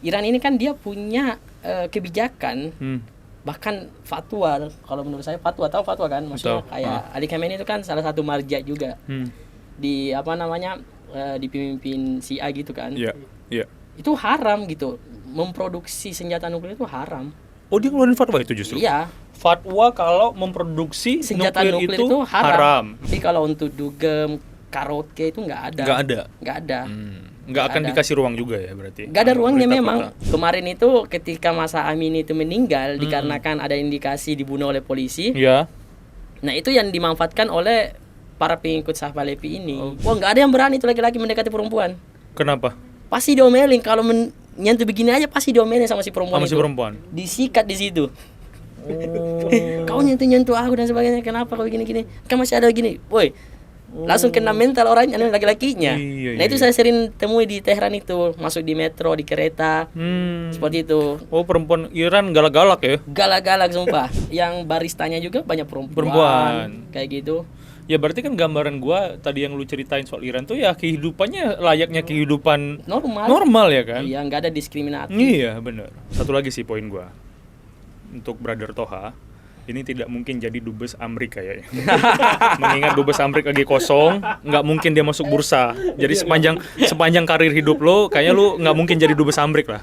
Iran ini kan dia punya kebijakan, bahkan fatwa, kalau menurut saya fatwa, tahu fatwa kan, maksudnya kayak Ali Khamenei itu kan salah satu marja juga di dipimpin Syiah gitu kan. Itu haram gitu, memproduksi senjata nuklir itu haram. Oh, dia ngeluarin fatwa itu justru? Iya. Fatwa kalau memproduksi senjata nuklir itu haram. Tapi kalau untuk dugem, karaoke itu nggak ada. Nggak akan dikasih ruang juga ya berarti? Nggak ada ruangnya memang. Kemarin itu ketika Masa Amini itu meninggal dikarenakan ada indikasi dibunuh oleh polisi. Iya. Nah itu yang dimanfaatkan oleh para pengikut Shah Pahlavi ini. Wah, nggak ada yang berani itu laki-laki mendekati perempuan. Kenapa? Pasti diomelin, kalau nyentuh begini aja pasti diomelin sama si perempuan itu. Disikat di situ. Kau nyentuh aku dan sebagainya, kenapa kau gini-gini? Kan masih ada gini, woi. Langsung kena mental orang laki-lakinya. Nah itu saya sering temui di Tehran itu, masuk di metro, di kereta, seperti itu. Oh, perempuan Iran galak-galak ya? Galak-galak sumpah. Yang baristanya juga banyak perempuan. Kayak gitu. Ya berarti kan gambaran gua tadi yang lu ceritain soal Iran tuh ya kehidupannya layaknya kehidupan normal ya kan? Iya, nggak ada diskriminatif. Iya, benar. Satu lagi sih poin gua. Untuk Brother Toha, ini tidak mungkin jadi dubes Amrik kayaknya. Mengingat dubes Amrik lagi kosong, nggak mungkin dia masuk bursa. Jadi sepanjang karir hidup lo, kayaknya lu nggak mungkin jadi dubes Amrik lah.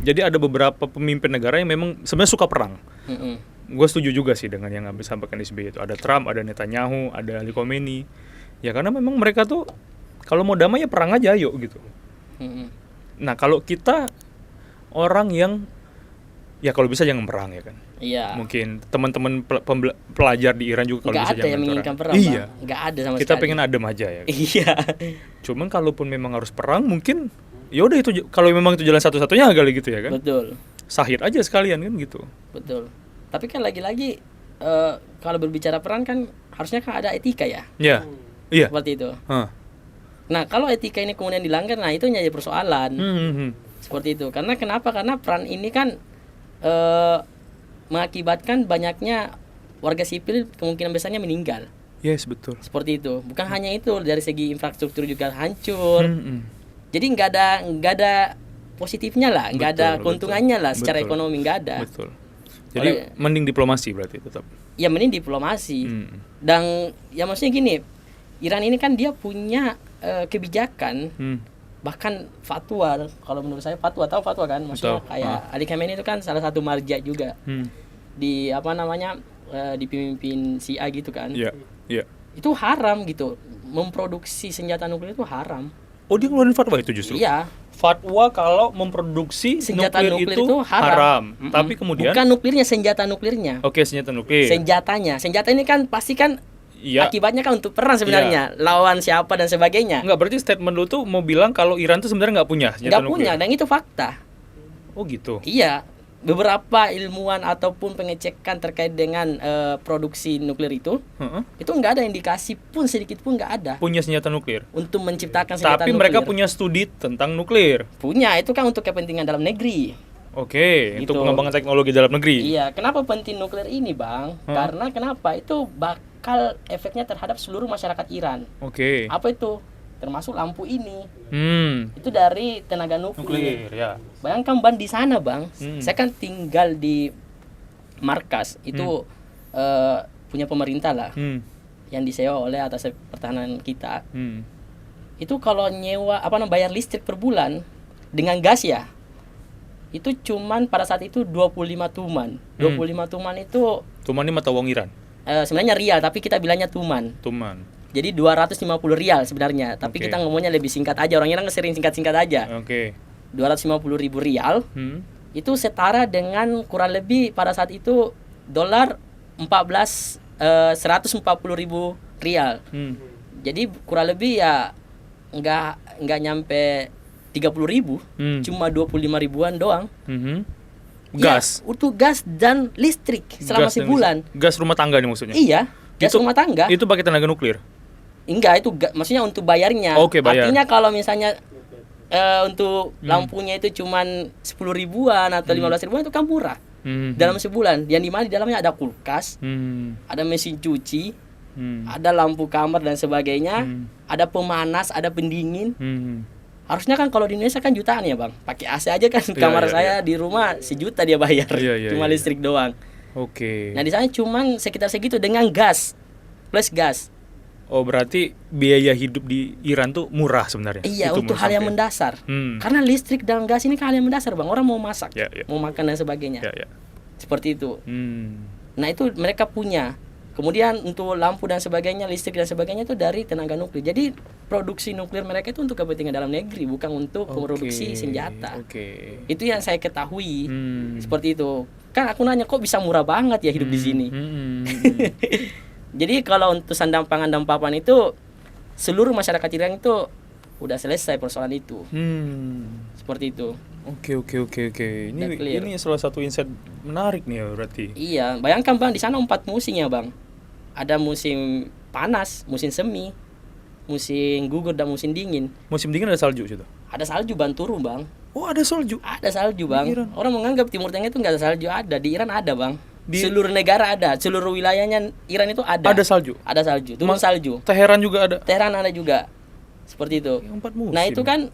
Jadi ada beberapa pemimpin negara yang memang sebenarnya suka perang. Gue setuju juga sih dengan yang habis sampaikan SBY itu. Ada Trump, ada Netanyahu, ada Ali Khamenei. Ya karena memang mereka tuh kalau mau damai ya perang aja, yuk gitu. Nah kalau kita orang yang ya kalau bisa jangan perang ya kan. Iya. Mungkin teman-teman pelajar di Iran juga kalau bisa jangan perang. Nggak ada yang menginginkan perang. Iya. Nggak ada sama kita sekali. pengen adem aja ya. Kan? Iya. Cuman kalaupun memang harus perang mungkin ya udah itu, kalau memang itu jalan satu-satunya kali gitu ya kan. Betul. Sahid aja sekalian kan gitu. Betul. Tapi kan lagi-lagi kalau berbicara perang kan harusnya kan ada etika ya. Iya. Iya. Seperti itu. Nah kalau etika ini kemudian dilanggar, nah itu jadi persoalan. Seperti itu. Karena kenapa? Karena perang ini kan mengakibatkan banyaknya warga sipil kemungkinan besarnya meninggal. Yes, betul. Seperti itu. Bukan hanya itu, dari segi infrastruktur juga hancur. Jadi nggak ada positifnya lah, nggak ada keuntungannya lah secara ekonomi, nggak ada. Betul. Jadi mending diplomasi berarti tetap. Ya mending diplomasi. Dan ya maksudnya gini, Iran ini kan dia punya kebijakan, bahkan fatwa, kalau menurut saya fatwa, tahu fatwa kan, maksudnya kayak Ali Khamenei itu kan salah satu marja juga di dipimpin Syiah gitu kan. Iya. Itu haram gitu, memproduksi senjata nuklir itu haram. Oh, dia ngeluarin fatwa itu justru? Iya. Fatwa kalau memproduksi senjata nuklir itu haram. Tapi kemudian bukan nuklirnya, senjata nuklirnya. Oke, senjata nuklir. Senjata ini kan pasti kan akibatnya kan untuk perang sebenarnya, lawan siapa dan sebagainya. Enggak, berarti statement lu tuh mau bilang kalau Iran tuh sebenarnya nggak punya senjata nuklir. Nggak punya, dan itu fakta. Oh gitu. Iya. Beberapa ilmuwan ataupun pengecekan terkait dengan produksi nuklir itu nggak ada indikasi pun sedikit pun, nggak ada punya senjata nuklir untuk menciptakan senjata nuklir. Tapi mereka punya studi tentang nuklir. Punya, itu kan untuk kepentingan dalam negeri. Oke, gitu. Untuk pengembangan teknologi dalam negeri. Iya, kenapa penting nuklir ini, Bang? Karena kenapa? Itu bakal efeknya terhadap seluruh masyarakat Iran. Oke. Apa itu? Termasuk lampu ini. Itu dari tenaga nuklir. Ya. Bayangkan Bang di sana, Bang. Saya kan tinggal di markas itu punya pemerintah lah. Yang disewa oleh atas pertahanan kita. Itu kalau nyewa bayar listrik per bulan dengan gas ya. Itu cuman pada saat itu 25 tuman. 25 tuman itu tuman ini mata uang Iran. Sebenarnya rial, tapi kita bilangnya tuman. Jadi 250 rial sebenarnya, tapi kita ngomongnya lebih singkat aja. Orang Iran sering singkat-singkat aja. 250 ribu rial itu setara dengan kurang lebih pada saat itu dolar 140 ribu rial. Jadi kurang lebih ya nggak nyampe 30 ribu, cuma 25 ribuan doang. Gas? Ya, untuk gas dan listrik selama sebulan. Gas rumah tangga nih maksudnya? Iya, gas rumah tangga. Itu pakai tenaga nuklir? Enggak, itu maksudnya untuk bayarnya. Bayar. Artinya kalau misalnya untuk lampunya itu cuman 10 ribuan atau 15 ribuan itu kan murah. dalam sebulan, yang dimana di dalamnya ada kulkas, ada mesin cuci, ada lampu kamar dan sebagainya, ada pemanas, ada pendingin. Harusnya kan kalau di Indonesia kan jutaan ya bang, pakai AC aja kan kamar saya di rumah 1 juta dia bayar, cuma listrik doang. Oke. Nah di sana cuman sekitar segitu dengan gas plus gas. Oh berarti biaya hidup di Iran tuh murah sebenarnya. Iya, itu untuk hal yang mendasar. Karena listrik dan gas ini kan hal yang mendasar bang. Orang mau masak, mau makan dan sebagainya. Seperti itu. Nah itu mereka punya. Kemudian untuk lampu dan sebagainya, listrik dan sebagainya itu dari tenaga nuklir. Jadi produksi nuklir mereka itu untuk kepentingan dalam negeri, bukan untuk produksi senjata. Itu yang saya ketahui. Seperti itu. Kan aku nanya kok bisa murah banget ya hidup di sini. Jadi kalau untuk sandang pangan dan papan itu seluruh masyarakat Iran itu udah selesai persoalan itu. Seperti itu. Oke. Ini salah satu insight menarik nih ya berarti. Iya, bayangkan bang di sana 4 musim ya bang. Ada musim panas, musim semi, musim gugur dan musim dingin. Musim dingin ada salju situ? Ada salju bang turun bang. Oh ada salju? Ada salju bang. Orang menganggap Timur Tengah itu nggak ada salju, ada di Iran ada bang. Seluruh negara ada, seluruh wilayahnya Iran itu ada. Ada salju? Ada salju, turun salju. Teheran juga ada? Teheran ada juga. Seperti itu. 4 musim. Nah itu kan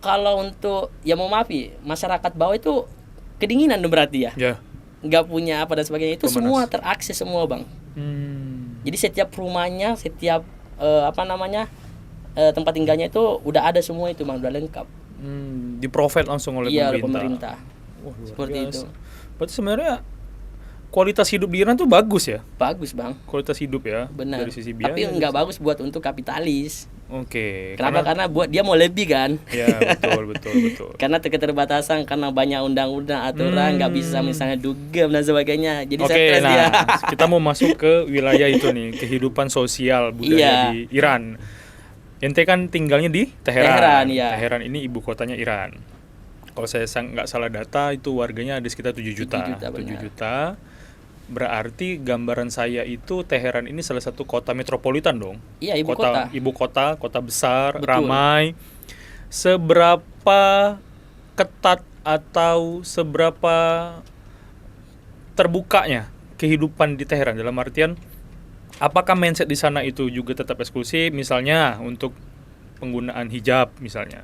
kalau untuk, ya mau maaf ya, masyarakat bawah itu kedinginan berarti ya. Nggak punya apa dan sebagainya. Itu semua terakses semua bang. Jadi setiap rumahnya, setiap tempat tinggalnya itu udah ada semua itu bang, udah lengkap. Di-provide langsung oleh pemerintah. Wah, seperti itu. Berarti sebenarnya kualitas hidup di Iran tuh bagus ya? Bagus bang. Kualitas hidup ya? Benar. Dari sisi biaya. Tapi nggak bagus buat untuk kapitalis. Kenapa? Karena buat dia mau lebih kan? Ya betul. Karena keterbatasan, karena banyak undang-undang aturan, nggak bisa misalnya dugem dan sebagainya. Jadi stres dia. Kita mau masuk ke wilayah itu nih, kehidupan sosial budaya di Iran. Ente kan tinggalnya di Teheran. Teheran ini ibu kotanya Iran. Kalau saya nggak salah data itu warganya ada sekitar 7 juta. 7 juta. Berarti gambaran saya itu Teheran ini salah satu kota metropolitan dong. Iya, ibu kota. Kota besar, ramai. Seberapa ketat atau seberapa terbukanya kehidupan di Teheran, dalam artian apakah mindset di sana itu juga tetap eksklusif, misalnya untuk penggunaan hijab misalnya.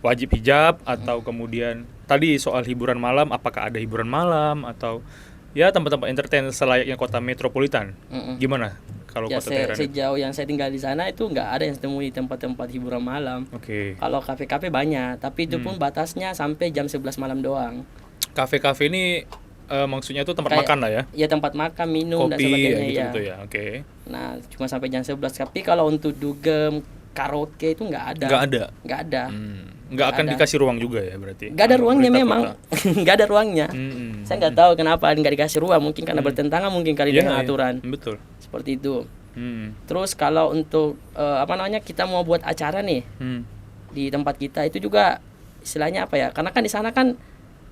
Wajib hijab, atau kemudian tadi soal hiburan malam, apakah ada hiburan malam atau ya tempat-tempat entertain selayaknya kota metropolitan. Gimana kalau kota Teheran? Sejauh yang saya tinggal di sana itu nggak ada yang temui tempat-tempat hiburan malam. Kalau kafe-kafe banyak, tapi itu pun batasnya sampai jam 11 malam doang. Kafe-kafe ini maksudnya itu tempat makan lah ya? Iya, tempat makan, minum, kopi, dan sebagainya gitu ya. Nah, cuma sampai jam 11. Tapi kalau untuk dugem, karaoke itu nggak ada. Nggak akan dikasih ruang juga ya berarti? Nggak ada ruangnya memang. Nggak ada ruangnya. Saya nggak tahu kenapa nggak dikasih ruang. Mungkin karena bertentangan mungkin kali dengan aturan. Betul. Seperti itu. Terus kalau untuk kita mau buat acara nih di tempat kita itu juga istilahnya apa ya? Karena kan di sana kan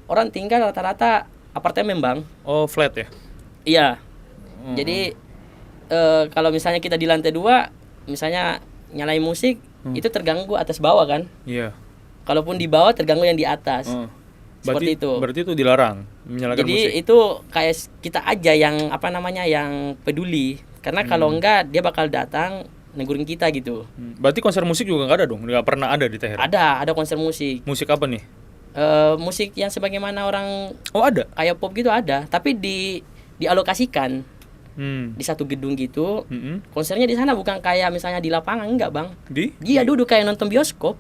orang tinggal rata-rata apartemen bang. Oh, flat ya? Iya. Jadi kalau misalnya kita di lantai 2, misalnya nyalain musik, itu terganggu atas bawah kan? Iya. Kalaupun di bawah terganggu yang di atas. Seperti itu. Berarti itu dilarang menyalakan musik. Jadi itu kayak kita aja yang yang peduli. Karena kalau enggak dia bakal datang negurin kita gitu. Berarti konser musik juga nggak ada dong? Nggak pernah ada di Teheran? Ada konser musik. Musik apa nih? Musik yang sebagaimana orang ada? Kayak pop gitu ada, tapi dialokasikan. Di satu gedung gitu. Konsernya di sana bukan kayak misalnya di lapangan, enggak bang. Dia duduk kayak nonton bioskop.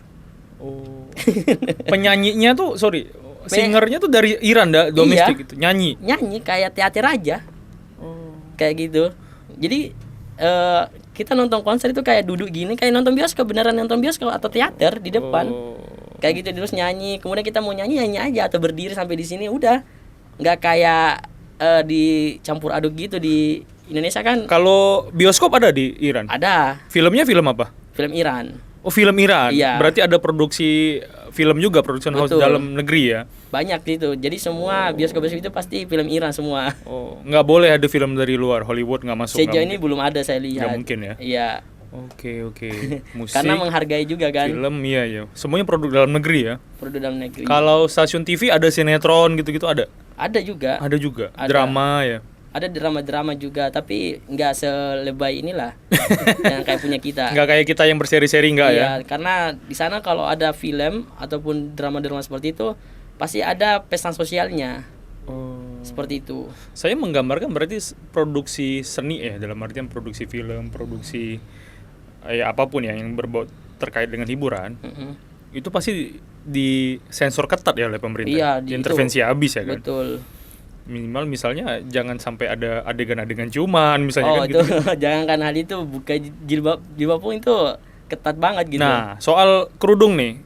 Penyanyinya tuh singernya tuh dari Iran domestik gitu, nyanyi kayak teater aja. Kayak gitu. Jadi kita nonton konser itu kayak duduk gini, kayak nonton bioskop, beneran nonton bioskop atau teater di depan. Kayak gitu, terus nyanyi. Kemudian kita mau nyanyi aja atau berdiri sampai di sini udah. Nggak kayak dicampur aduk gitu di Indonesia kan. Kalau bioskop ada di Iran? Ada. Filmnya film apa? Film Iran. Oh, film Iran. Iya. Berarti ada produksi film juga, production house dalam negeri ya? Banyak gitu. Jadi semua bioskop-bioskop itu pasti film Iran semua. Oh, nggak boleh ada film dari luar, Hollywood nggak masuk? Sejauh ini belum ada saya lihat. Nggak mungkin ya? Iya. Oke. Musik, karena menghargai juga kan. Film, iya. Semuanya produk dalam negeri ya. Produk dalam negeri. Kalau stasiun TV ada sinetron gitu-gitu ada? Ada juga. Ada juga. Ada. Drama ya. Ada drama-drama juga, tapi nggak selebay inilah yang kayak punya kita. Nggak kayak kita yang berseri-seri nggak ya? Iya, karena di sana kalau ada film ataupun drama-drama seperti itu pasti ada pesan sosialnya. Seperti itu. Saya menggambarkan berarti produksi seni ya, dalam artian produksi film, produksi apapun ya yang berbau terkait dengan hiburan. Itu pasti disensor ketat ya oleh pemerintah. Iya, intervensi habis ya kan. Betul. Minimal misalnya jangan sampai ada adegan-adegan ciuman misalnya kan itu, gitu. Jangan kan hal itu, buka jilbab pun itu ketat banget gitu. Nah, soal kerudung nih.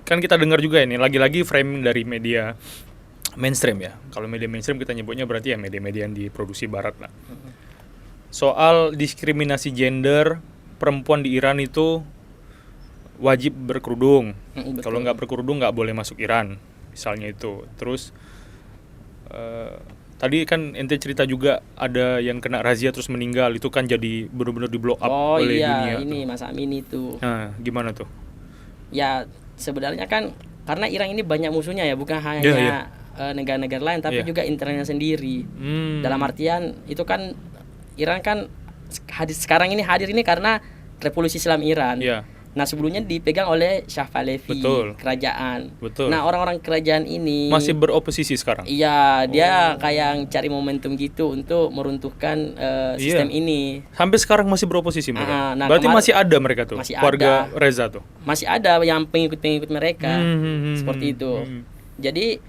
Kan kita dengar juga ini lagi-lagi framing dari media mainstream ya. Kalau media mainstream kita nyebutnya berarti ya media-media yang diproduksi barat lah. Soal diskriminasi gender, perempuan di Iran itu wajib berkerudung. Kalau nggak berkerudung nggak boleh masuk Iran, misalnya itu. Terus tadi kan ente cerita juga ada yang kena razia terus meninggal, itu kan jadi benar-benar di blow up oleh dunia. Oh iya, ini Mas Amin itu. Nah, gimana tuh? Ya sebenarnya kan karena Iran ini banyak musuhnya ya, bukan hanya negara-negara lain tapi juga internalnya sendiri. Dalam artian itu kan Iran kan sekarang ini hadir ini karena Revolusi Islam Iran. Nah sebelumnya dipegang oleh Shah Pahlavi, kerajaan. Nah orang-orang kerajaan ini masih beroposisi sekarang. Iya, dia kayak cari momentum gitu untuk meruntuhkan sistem ini. Sampai sekarang masih beroposisi mereka. Nah, berarti masih ada mereka tuh, warga Reza tuh. Masih ada yang pengikut-pengikut mereka, seperti itu. Jadi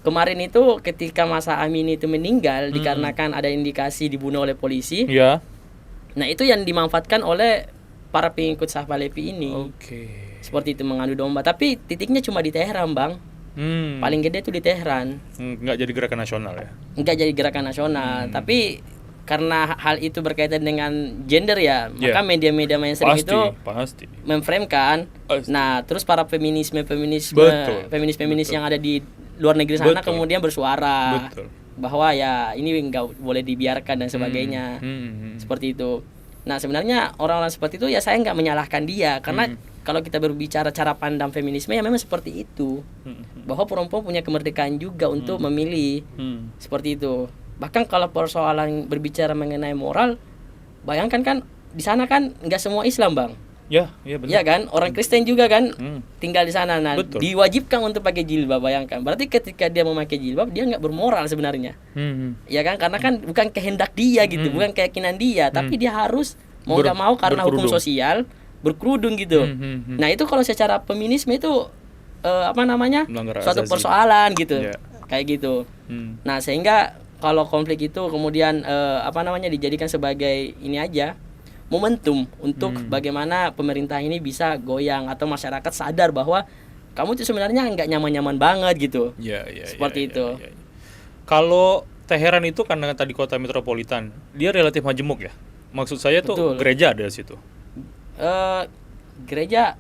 kemarin itu ketika Masa Amin itu meninggal dikarenakan ada indikasi dibunuh oleh polisi. Nah itu yang dimanfaatkan oleh para pengikut Shah Pahlavi ini. Seperti itu, mengadu domba. Tapi titiknya cuma di Teheran, Bang. Paling gede itu di Teheran. Nggak jadi gerakan nasional ya? Nggak jadi gerakan nasional. Tapi karena hal itu berkaitan dengan gender ya, maka media-media mainstream itu memframekan. Nah, terus para feminis yang ada di luar negeri sana kemudian bersuara bahwa ya ini nggak boleh dibiarkan dan sebagainya. Seperti itu. Nah sebenarnya orang-orang seperti itu ya saya nggak menyalahkan dia, karena kalau kita berbicara cara pandang feminisme ya memang seperti itu, bahwa perempuan punya kemerdekaan juga untuk memilih, seperti itu. Bahkan kalau persoalan berbicara mengenai moral, bayangkan kan di sana kan nggak semua Islam, Bang. Iya benar. Iya kan, orang Kristen juga kan tinggal di sana. Nah, diwajibkan untuk pakai jilbab, bayangkan. Berarti ketika dia memakai jilbab, dia nggak bermoral sebenarnya. Iya kan, karena kan bukan kehendak dia gitu, bukan keyakinan dia, tapi dia harus mau nggak mau karena hukum sosial berkerudung gitu. Nah, itu kalau secara feminisme itu suatu persoalan gitu. Kayak gitu. Nah, sehingga kalau konflik itu kemudian dijadikan sebagai ini aja, momentum untuk bagaimana pemerintah ini bisa goyang atau masyarakat sadar bahwa kamu tuh sebenarnya nggak nyaman-nyaman banget gitu. Seperti itu. Kalau Teheran itu karena tadi kota metropolitan, dia relatif majemuk ya. Maksud saya tuh gereja ada di situ. Gereja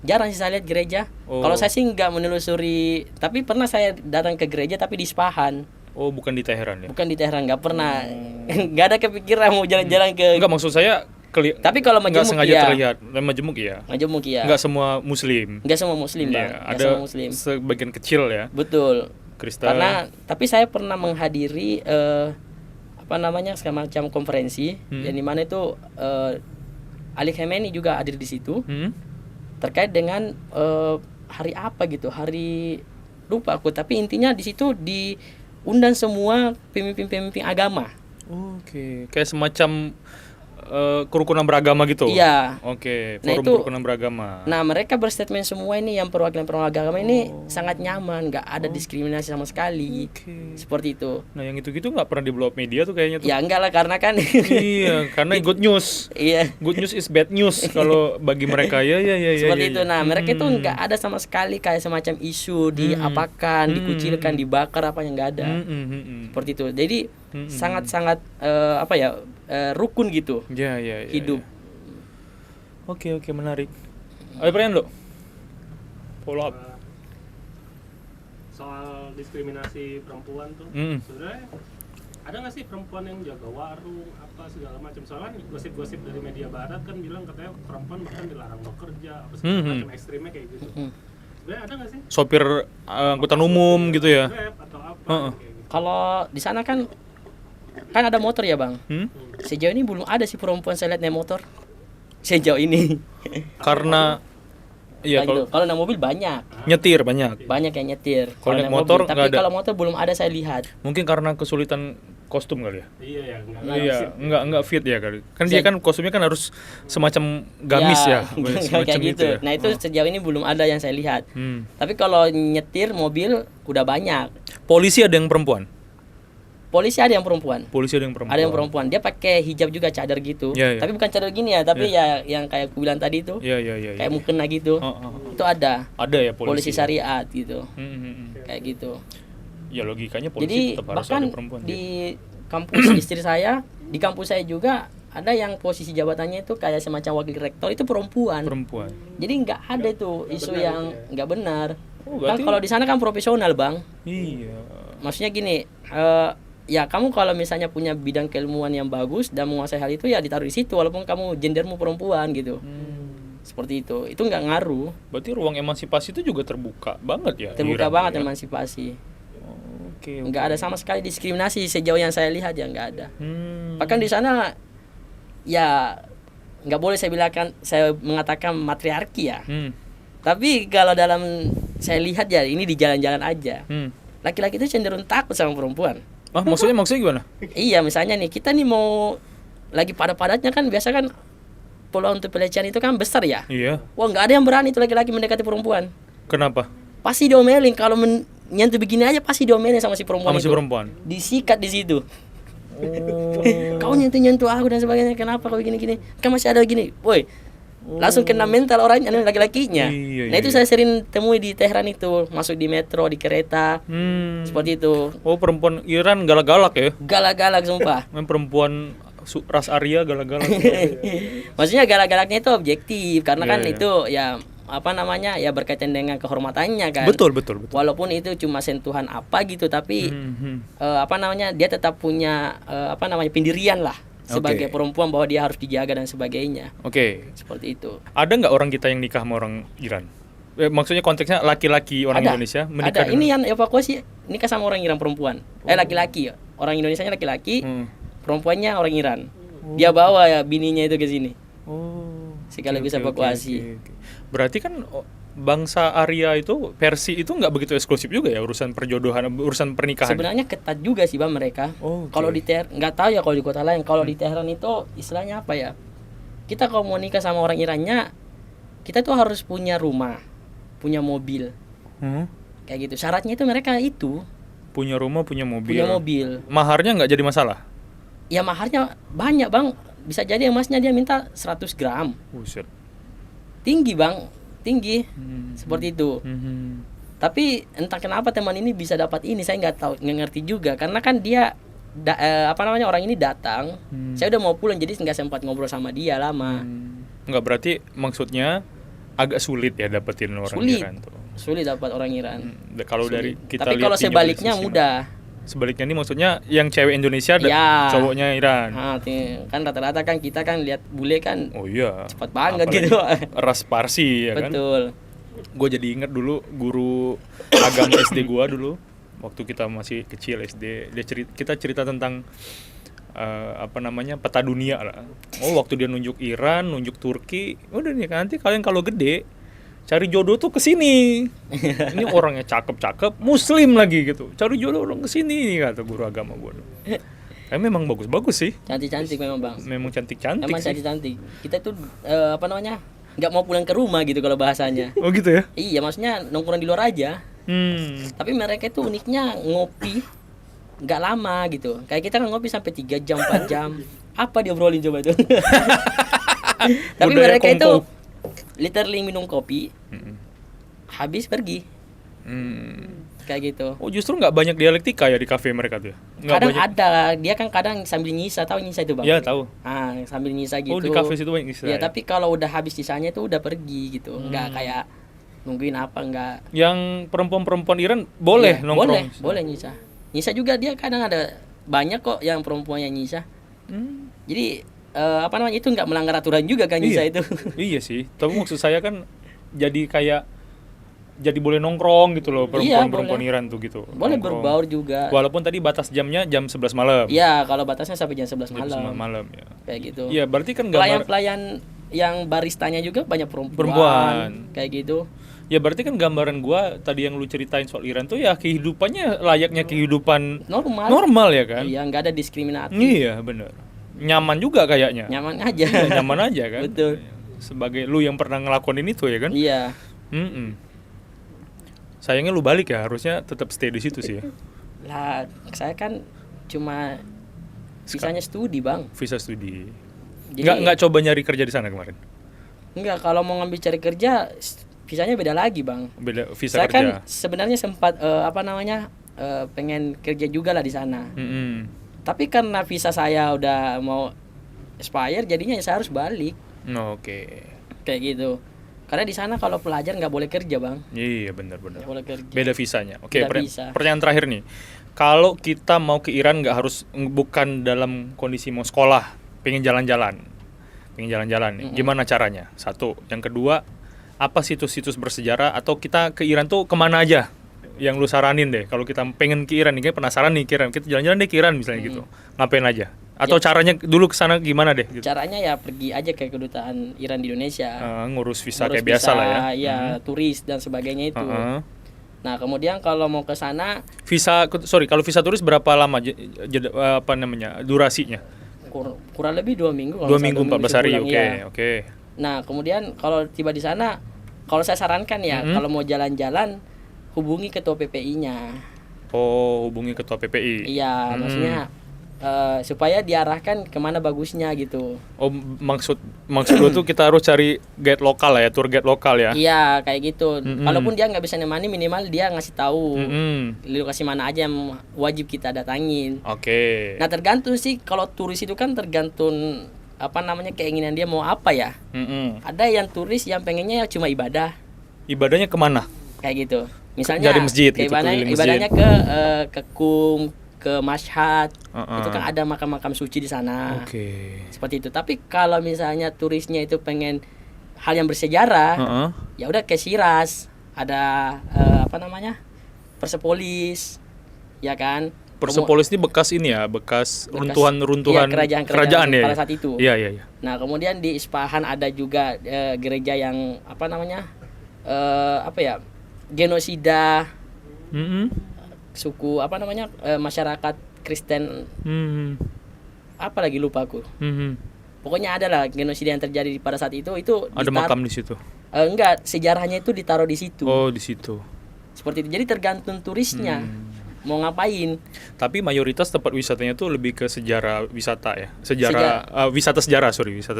jarang sih saya lihat gereja. Kalau saya sih nggak menelusuri, tapi pernah saya datang ke gereja tapi di Isfahan. Oh, bukan di Teheran ya? Bukan di Teheran, nggak pernah. Nggak ada kepikiran mau jalan-jalan ke. Enggak, maksud saya tapi kalau majemuk sengaja terlihat. Majemuk ya. Majemuk ya. Enggak semua muslim. Enggak semua muslim, Bang. Ada semua muslim. Sebagian kecil ya. Betul. Kristen. Tapi saya pernah menghadiri semacam konferensi yang dimana itu Ali Khamenei juga hadir di situ. Terkait dengan hari apa gitu, hari lupa aku, tapi intinya di situ diundang semua pemimpin-pemimpin agama. Kayak semacam kerukunan beragama gitu. Iya. Forum kerukunan beragama. Nah, mereka berstatement semua ini yang perwakilan agama ini sangat nyaman, nggak ada diskriminasi sama sekali. Seperti itu. Nah, yang itu-gitu nggak pernah di blow up media tuh kayaknya tuh. Ya enggak lah, karena kan iya, karena good news. Iya. Good news is bad news kalau bagi mereka. Ya. Seperti itu. Nah, mereka itu nggak ada sama sekali kayak semacam isu diapakan, dikucilkan, dibakar, apa yang nggak ada. Seperti itu. Jadi sangat-sangat rukun gitu. Hidup. Oke, menarik. Ada pertanyaan lo? Follow up. Soal diskriminasi perempuan tuh, sebenarnya ada nggak sih perempuan yang jaga warung apa segala macam? Soalnya gosip-gosip dari media barat kan bilang katanya perempuan bahkan dilarang bekerja apa segala macam, ekstrimnya kayak gitu. Sebenarnya ada nggak sih? Sopir angkutan umum gitu ya? Grab atau apa kayak gitu? Kalau di sana kan ada motor ya bang. Sejauh ini belum ada sih perempuan saya lihat naik motor. Sejauh ini. Karena iya Kalau naik mobil banyak nyetir banyak. yang nyetir. Kalau naik motor mobil. Tapi nggak ada. kalau motor belum ada saya lihat. Mungkin karena kesulitan kostum kali ya. Iya ya, Nggak fit ya kali. Kan dia kan kostumnya kan harus semacam gamis ya. Kayak gitu. ya. Nah itu sejauh ini belum ada yang saya lihat. Tapi kalau nyetir mobil udah banyak. Polisi ada yang perempuan. Polisi ada yang perempuan. Ada yang perempuan. Dia pakai hijab juga, cadar gitu. Iya. Tapi bukan cadar gini ya, tapi ya yang kayak aku bilang tadi itu. Iya. Kayak mukena gitu. Itu ada. Ada ya polisi. Syariat gitu. Kayak gitu. Ya logikanya polisi Jadi tetap harus bahkan ada perempuan. di kampus istri saya, di kampus saya juga ada yang posisi jabatannya itu kayak semacam wakil rektor itu perempuan. Jadi nggak ada itu isu yang nggak benar. Kan kalau di sana kan profesional bang. Iya. Maksudnya gini, ya kamu kalau misalnya punya bidang keilmuan yang bagus dan menguasai hal itu ya ditaruh di situ walaupun kamu gendermu perempuan gitu. Seperti itu nggak ngaruh. Berarti ruang emansipasi itu juga terbuka banget ya? Terbuka banget ya? Emansipasi. Oke. Nggak ada sama sekali diskriminasi sejauh yang saya lihat ya nggak ada. Bahkan di sana ya nggak boleh saya mengatakan matriarki ya. Tapi kalau dalam saya lihat ya ini di jalan-jalan aja. Laki-laki itu cenderung takut sama perempuan. Maksudnya gimana? Iya, misalnya nih kita nih mau lagi padat-padatnya kan biasa kan peluang untuk pelecehan itu kan besar ya. Iya. Wah nggak ada yang berani itu laki-laki mendekati perempuan. Kenapa? Pasti diomelin kalau nyentuh begini aja pasti diomelin sama si perempuan itu. Disikat di situ. Kau nyentuh aku dan sebagainya, kenapa kau gini-gini? Kan masih ada gini, woi. Langsung kena mental orangnya, laki-lakinya. Nah itu saya sering temui di Tehran itu, masuk di metro, di kereta, seperti itu. Oh perempuan Iran galak-galak ya? Galak-galak sumpah. Perempuan ras Arya galak-galak. Maksudnya galak-galaknya itu objektif, karena kan itu ya apa namanya ya berkaitan dengan kehormatannya kan. Betul. Walaupun itu cuma sentuhan apa gitu, tapi apa namanya dia tetap punya apa namanya pendirian lah. Sebagai perempuan bahwa dia harus dijaga dan sebagainya. Seperti itu. Ada nggak orang kita yang nikah sama orang Iran? Maksudnya konteksnya laki-laki orang Indonesia menikah. Ada. Ini yang evakuasi nikah sama orang Iran perempuan. Laki-laki. Orang Indonesianya laki-laki, perempuannya orang Iran. Dia bawa ya bininya itu ke sini. Sekaligus evakuasi. Berarti kan bangsa Arya itu Persi itu nggak begitu eksklusif juga ya urusan perjodohan, urusan pernikahan. Sebenarnya ketat juga sih bang mereka. Kalau di Tehran nggak tahu ya kalau di kota lain. Kalau di Tehran itu istilahnya apa ya? Kita kalau mau nikah sama orang Irannya, kita tuh harus punya rumah, punya mobil, kayak gitu. Syaratnya itu mereka itu punya rumah, punya mobil. Maharnya nggak jadi masalah? Ya maharnya banyak bang. Bisa jadi emasnya dia minta 100 gram. Buset. Tinggi bang. Seperti itu. Tapi entah kenapa teman ini bisa dapat ini, saya nggak ngerti juga karena kan dia orang ini datang, saya udah mau pulang jadi nggak sempat ngobrol sama dia lama. Nggak, berarti maksudnya agak sulit ya dapetin orang Iran tuh. Sulit dapat orang Iran. Kalau dari kita tapi kalau sebaliknya mudah. Sebaliknya nih maksudnya yang cewek Indonesia cowoknya Iran. Kan rata-rata kan kita kan lihat bule kan. Oh iya. Cepat banget gitu. Ras Parsi ya kan. Betul. Gue jadi ingat dulu guru agama SD gue dulu waktu kita masih kecil SD. Kita cerita tentang peta dunia lah. Waktu dia nunjuk Iran, nunjuk Turki, udah nih nanti kalian kalau gede cari jodoh tuh ke sini. Ini orangnya cakep-cakep, muslim lagi gitu. Cari jodoh orang ke sini nih kata guru agama gue. Memang bagus-bagus sih. Cantik-cantik memang, Bang. Memang cantik-cantik. Memang cantik-cantik. Kita tuh nggak mau pulang ke rumah gitu kalau bahasanya. Oh gitu ya? Iya, maksudnya nongkrong di luar aja. Tapi mereka itu uniknya ngopi nggak lama gitu. Kayak kita kan ngopi sampai 3 jam, 4 jam. Apa dia obrolin coba itu? Tapi mereka itu literally minum kopi, habis pergi, kayak gitu. Oh justru nggak banyak dialektika ya di kafe mereka tuh? Kadang banyak. Ada, dia kan kadang sambil nyisa, tahu nyisa itu bang? Iya tahu. Sambil nyisa gitu. Oh di kafe situ banyak nyisa. Ya tapi kalau udah habis nyisanya itu udah pergi gitu, nggak kayak nungguin apa nggak. Yang perempuan-perempuan Iran boleh nongkrong? Boleh nyisa. Nyisa juga dia kadang ada banyak kok yang perempuan yang nyisa. Jadi itu nggak melanggar aturan juga kan nyisa itu. Iya sih, tapi maksud saya kan jadi boleh nongkrong gitu loh perempuan Iran tuh gitu. Boleh nongkrong, berbaur juga. Walaupun tadi batas jamnya jam 11 malam. Iya, kalau batasnya sampai jam 11 malam. Jam 11 malam ya. Kayak gitu. Iya, berarti kan pelayan yang baristanya juga banyak perempuan. Kayak gitu. Ya berarti kan gambaran gua tadi yang lu ceritain soal Iran tuh ya kehidupannya layaknya kehidupan normal ya kan? Iya, nggak ada diskriminatif. Iya, benar. Nyaman juga kayaknya. Nyaman aja. Ya, nyaman aja kan? Betul. Sebagai lu yang pernah ngelakuin itu ya kan? Iya. Sayangnya lu balik ya, harusnya tetap stay di situ sih ya. Lah, saya kan cuma visanya studi, Bang. Visa studi. Jadi, nggak coba nyari kerja di sana kemarin? Enggak, kalau mau ngambil cari kerja visanya beda lagi, Bang. Beda visa saya kerja. Saya kan sebenarnya sempat pengen kerja juga lah di sana. Tapi karena visa saya udah mau expire, jadinya saya harus balik. Oke. Kayak gitu. Karena di sana kalau pelajar nggak boleh kerja, Bang. Iya, benar. Boleh kerja. Beda visanya. Oke, visa. Pertanyaan terakhir nih. Kalau kita mau ke Iran bukan dalam kondisi mau sekolah, pengen jalan-jalan nih. Gimana caranya? Satu. Yang kedua, apa situs-situs bersejarah atau kita ke Iran tuh kemana aja? Yang lu saranin deh. Kalau kita pengen ke Iran nih, kayak penasaran nih ke Iran, kita jalan-jalan deh ke Iran misalnya gitu. Ngapain aja? Atau caranya dulu ke sana gimana deh? Gitu. Caranya ya pergi aja ke kedutaan Iran di Indonesia. Ngurus visa kayak biasa lah ya. Iya, turis dan sebagainya itu. Nah, kemudian kalau mau ke sana kalau visa turis berapa lama durasinya? Kurang lebih 2 minggu. 2 minggu 14 hari. Oke. Nah, kemudian kalau tiba di sana, kalau saya sarankan ya, kalau mau jalan-jalan hubungi ketua PPI-nya. Oh, hubungi ketua PPI. Iya, maksudnya supaya diarahkan kemana bagusnya gitu. Oh, maksud lu tuh kita harus cari guide lokal ya, tour guide lokal ya? Iya, kayak gitu. Kalaupun dia nggak bisa nemani, minimal dia ngasih tahu lokasi mana aja yang wajib kita datangin. Oke. Nah, tergantung sih, kalau turis itu kan tergantung keinginan dia mau apa ya. Ada yang turis yang pengennya cuma ibadah. Ibadahnya kemana? Kayak gitu. Misalnya dari masjid gitu, ibadahnya ke Qum, ke Mashhad. Itu kan ada makam-makam suci di sana. Seperti itu. Tapi kalau misalnya turisnya itu pengen hal yang bersejarah, ya udah ke Shiraz, ada Persepolis, ya kan? Persepolis ini bekas runtuhan kerajaan ya pada saat itu. Iya. Nah, kemudian di Isfahan ada juga gereja yang genosida suku masyarakat Kristen. Apalagi lupa aku. Pokoknya ada lah genosida yang terjadi pada saat itu ada makam di situ. Enggak, sejarahnya itu ditaruh di situ. Oh, di situ. Seperti itu. Jadi tergantung turisnya mau ngapain. Tapi mayoritas tempat wisatanya tuh lebih ke wisata ya. Wisata sejarah.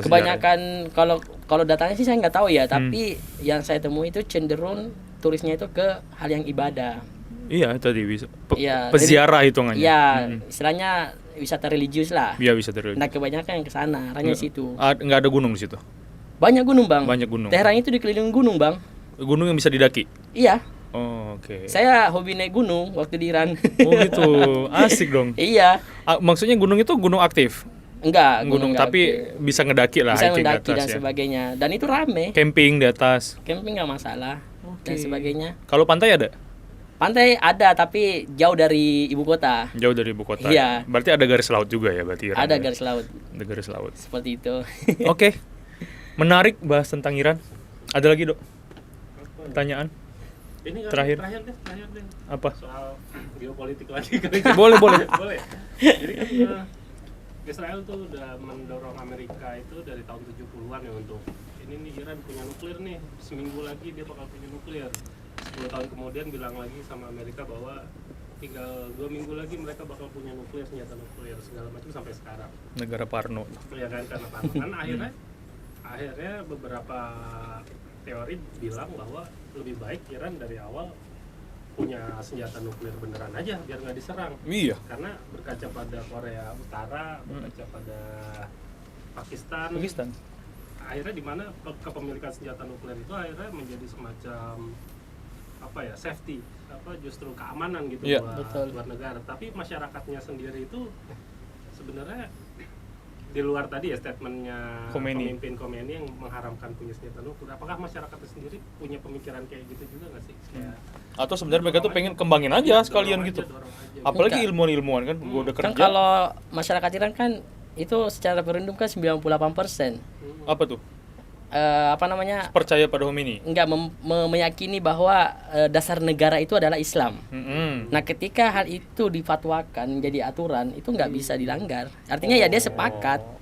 Kebanyakan kalau datanya sih saya nggak tahu ya, tapi yang saya temui itu cenderung turisnya itu ke hal yang ibadah. Iya, tadi peziarah hitungannya. Iya, istilahnya wisata religius lah. Iya, wisata religius. Nah, kebanyakan yang ke sana, arahnya situ. Nggak ada gunung di situ. Banyak gunung, Bang. Banyak gunung. Teheran itu dikelilingi gunung, Bang. Gunung yang bisa didaki. Iya. Oh, oke. Saya hobi naik gunung waktu di Iran. Oh gitu, asik dong. Iya. Maksudnya gunung itu gunung aktif? Enggak, gunung tapi aktif. Bisa ngedaki lah. Bisa ngedaki dan sebagainya. Dan itu rame. Camping di atas? Camping nggak masalah. Dan sebagainya. Kalau pantai ada? Pantai ada, tapi jauh dari ibu kota. Jauh dari ibu kota? Iya. Berarti ada garis laut juga ya berarti Iran? Ada garis laut. Ada garis laut. Seperti itu. Oke. Menarik bahas tentang Iran. Ada lagi, Dok? Pertanyaan? Ini terakhir deh. Apa? Soal geopolitik lagi. Boleh. Boleh. Jadi kan Israel tuh udah mendorong Amerika itu dari tahun 70-an ya untuk ini nih Iran punya nuklir nih, seminggu lagi dia bakal punya nuklir. 10 tahun kemudian bilang lagi sama Amerika bahwa tinggal 2 minggu lagi mereka bakal punya nuklir, senjata nuklir segala macam sampai sekarang. Negara Parno. Ya kan, karena Parno kan akhirnya beberapa teori bilang bahwa lebih baik Iran dari awal punya senjata nuklir beneran aja biar nggak diserang. Iya. Karena berkaca pada Korea Utara, berkaca pada Pakistan. Akhirnya di mana kepemilikan senjata nuklir itu akhirnya menjadi semacam safety. justru keamanan gitu betul. buat negara. Tapi masyarakatnya sendiri itu sebenarnya di luar tadi ya statementnya pemimpin Khomeini yang mengharamkan punya senjata nuklir. Apakah masyarakatnya sendiri punya pemikiran kayak gitu juga nggak sih? Atau sebenarnya mereka tuh pengen kembangin aja sekalian gitu. Apalagi ilmuwan-ilmuwan kan, gua udah kerja. Kan kalau masyarakat Iran kan itu secara berendam kan 98%. Apa tuh? Percaya pada Khomeini? Enggak, meyakini bahwa dasar negara itu adalah Islam. Nah, ketika hal itu difatwakan menjadi aturan, itu nggak bisa dilanggar. Artinya ya dia sepakat.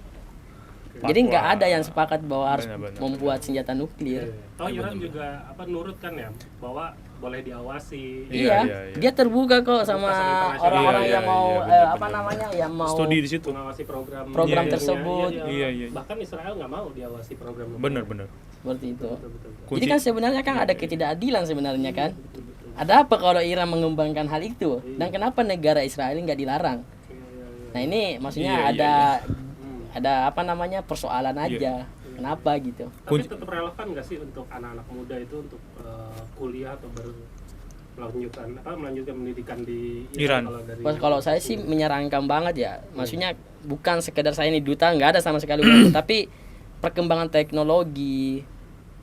Jadi nggak ada yang sepakat bahwa harus membuat senjata nuklir. Iran juga nurut kan ya bahwa boleh diawasi. Iya. Dia terbuka kok sama orang-orang yang mau yang mau studi di situ, mengawasi program tersebut. Iya. Bahkan Israel nggak mau diawasi program. Benar. Seperti itu. Jadi kan sebenarnya kan ada ketidakadilan sebenarnya kan. Ada apa kalau Iran mengembangkan hal itu? Dan kenapa negara Israel nggak dilarang? Nah ini maksudnya ada persoalan aja. Kenapa gitu? Tapi tetap relevan nggak sih untuk anak-anak muda itu untuk kuliah atau melanjutkan pendidikan di Iran? Kalau saya sih menyarankan banget ya. Maksudnya bukan sekedar saya ini duta, nggak ada sama sekali tapi perkembangan teknologi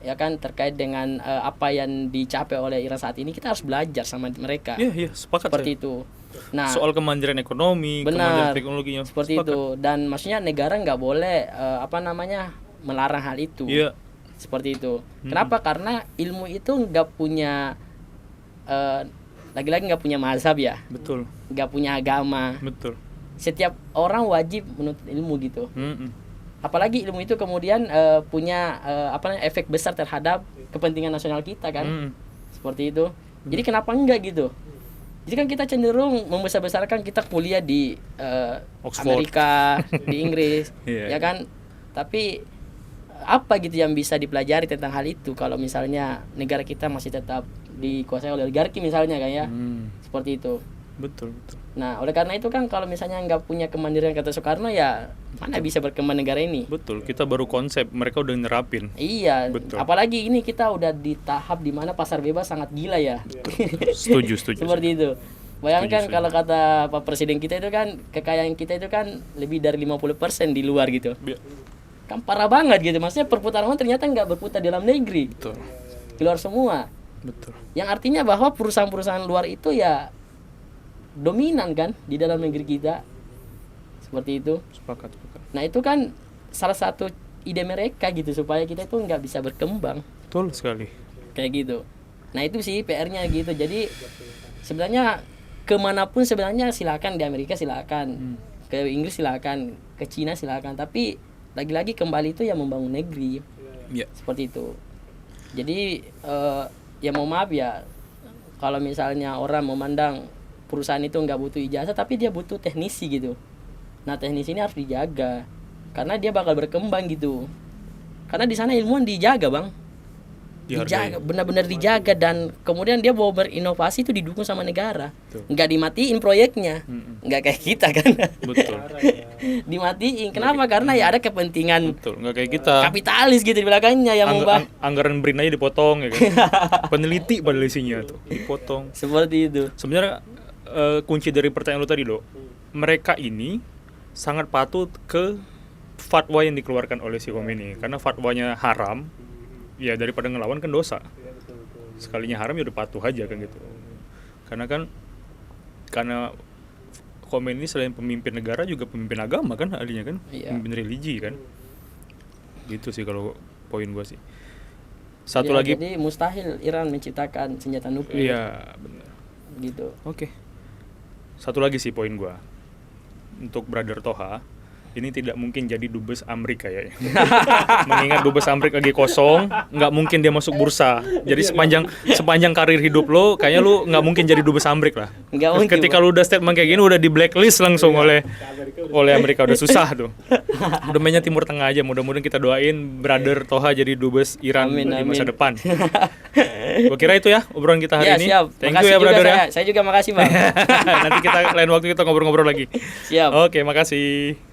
ya kan terkait dengan apa yang dicapai oleh Iran saat ini, kita harus belajar sama mereka. Iya, sepakat. Seperti itu. Nah, soal kemandirian ekonomi, kemandirian teknologinya. Seperti sepakat. Itu. Dan maksudnya negara nggak boleh melarang hal itu. Iya. Seperti itu. Kenapa? Karena ilmu itu nggak punya lagi-lagi nggak punya mazhab ya. Betul. Nggak punya agama. Betul. Setiap orang wajib menuntut ilmu gitu. Apalagi ilmu itu kemudian punya efek besar terhadap kepentingan nasional kita kan. Seperti itu. Jadi kenapa enggak gitu? Jadi kan kita cenderung membesar-besarkan kita kuliah di Amerika, di Inggris, ya kan. Tapi apa gitu yang bisa dipelajari tentang hal itu kalau misalnya negara kita masih tetap dikuasai oleh oligarki misalnya kan ya. Seperti itu. Betul. Nah, oleh karena itu kan kalau misalnya nggak punya kemandirian kata Soekarno ya mana bisa berkembang negara ini. Betul, kita baru konsep, mereka udah nerapin. Iya. Betul. Apalagi ini kita udah di tahap dimana pasar bebas sangat gila ya. Setuju. Seperti itu. Bayangkan kalau kata Pak Presiden kita itu kan kekayaan kita itu kan lebih dari 50% di luar gitu. Kan parah banget gitu. Maksudnya perputaran uang ternyata nggak berputar di dalam negeri. Betul. Keluar semua. Betul. Yang artinya bahwa perusahaan-perusahaan luar itu ya dominan kan di dalam negeri kita. Seperti itu. Sepakat. Nah itu kan salah satu ide mereka gitu supaya kita itu nggak bisa berkembang. Betul sekali. Kayak gitu. Nah itu sih PR-nya gitu. Jadi sebenarnya kemanapun sebenarnya silakan, di Amerika silakan, ke Inggris silakan, ke Cina silakan. Tapi lagi-lagi kembali itu yang membangun negeri. Seperti itu. Jadi ya mau maaf ya kalau misalnya orang memandang perusahaan itu nggak butuh ijazah tapi dia butuh teknisi gitu. Nah teknisi ini harus dijaga karena dia bakal berkembang gitu. Karena di sana ilmuwan dijaga bang, dijaga, benar-benar dijaga dan kemudian dia mau berinovasi itu didukung sama negara. Nggak dimatiin proyeknya, nggak kayak kita kan. Betul. Dimatiin. Kenapa? Karena ya ada kepentingan. Betul. Nggak kayak kita. Kapitalis gitu di belakangnya yang anggaran BRIN aja dipotong ya kan. Peneliti pada isinya tuh dipotong. Seperti itu. Sebenarnya kunci dari pertanyaan lu tadi mereka ini sangat patuh ke fatwa yang dikeluarkan oleh si Khomeini karena fatwanya haram. Ya daripada ngelawan kan dosa. Sekalinya haram ya udah patuh aja kan gitu. Karena Khomeini selain pemimpin negara juga pemimpin agama kan ahlinya kan, pemimpin religi kan. Gitu sih kalau poin gua sih. Satu lagi. Jadi mustahil Iran menciptakan senjata nuklir. Iya benar. Gitu. Oke. Satu lagi sih poin gua. Untuk Brother Toha. Ini tidak mungkin jadi dubes Amrik kayaknya. Mengingat dubes Amrik lagi kosong, nggak mungkin dia masuk bursa. Jadi sepanjang karir hidup lo, kayaknya lo nggak mungkin jadi dubes Amrik lah. Ketika lo udah statement kayak gini, udah di blacklist langsung oleh Amerika, udah susah tuh. Udah mainnya Timur Tengah aja. Mudah-mudahan kita doain Brother Toha jadi dubes Iran di masa depan. Gua kira itu ya obrolan kita hari ini. Siap. Thank you ya Brother ya. Saya juga makasih bang. Nanti lain waktu kita ngobrol-ngobrol lagi. Siap. Oke, makasih.